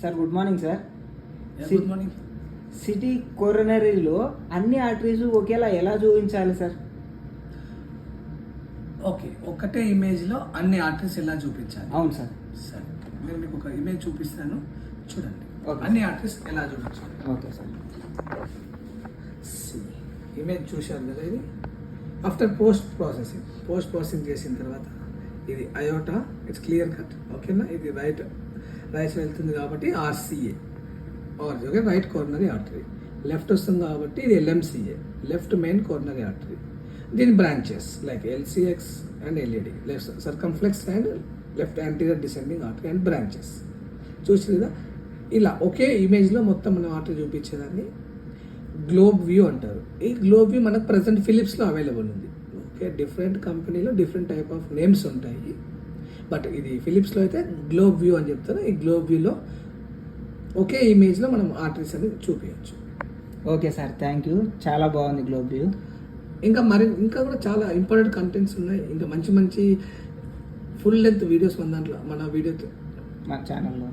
Sir good morning sir. Good morning. CT కొరనరీలో అన్ని arteries ఒకేలా ఎలా చూపించాలి సార్? ఓకే, ఒకటే ఇమేజ్లో అన్ని ఆర్టరీస్ ఎలా చూపించాలి? అవును సార్. సరే, నేను మీకు ఒక ఇమేజ్ చూపిస్తాను, చూడండి. Okay. అన్ని ఆర్టరీస్ ఎలా చూపించాలి? Okay sir. ఇమేజ్ చూశారు కదా, ఇది ఆఫ్టర్ పోస్ట్ ప్రాసెసింగ్ చేసిన తర్వాత ఇది అయోటా, ఇట్స్ క్లియర్ కట్. ఓకేనా, ఇది రైట్ వెళ్తుంది కాబట్టి RCA, okay, right coronary artery. Left వస్తుంది కాబట్టి ఇది LMCA, left main coronary artery. దీని branches like LCX and LAD, left circumflex and left anterior descending artery and branches. చూసి కదా, ఇలా ఒకే ఇమేజ్లో మొత్తం మనం ఆర్టరీ చూపించేదాన్ని గ్లోబ్ వ్యూ అంటారు. ఈ గ్లోబ్ వ్యూ మనకు ప్రజెంట్ ఫిలిప్స్లో అవైలబుల్ ఉంది. ఓకే, డిఫరెంట్ కంపెనీలో డిఫరెంట్ టైప్ ఆఫ్ నేమ్స్ ఉంటాయి, బట్ ఇది ఫిలిప్స్లో అయితే గ్లోబ్ వ్యూ అని చెప్తారు. ఈ గ్లోబ్ వ్యూలో ఒకే ఇమేజ్లో మనం ఆర్టరీస్ అనేది చూపించవచ్చు. Okay sir, thank you. చాలా బాగుంది గ్లోబ్ వ్యూ. ఇంకా కూడా చాలా ఇంపార్టెంట్ కంటెంట్స్ ఉన్నాయి. ఇంకా మంచి ఫుల్ లెంత్ వీడియోస్ మన దాంట్లో, మన వీడియో మా ఛానల్లో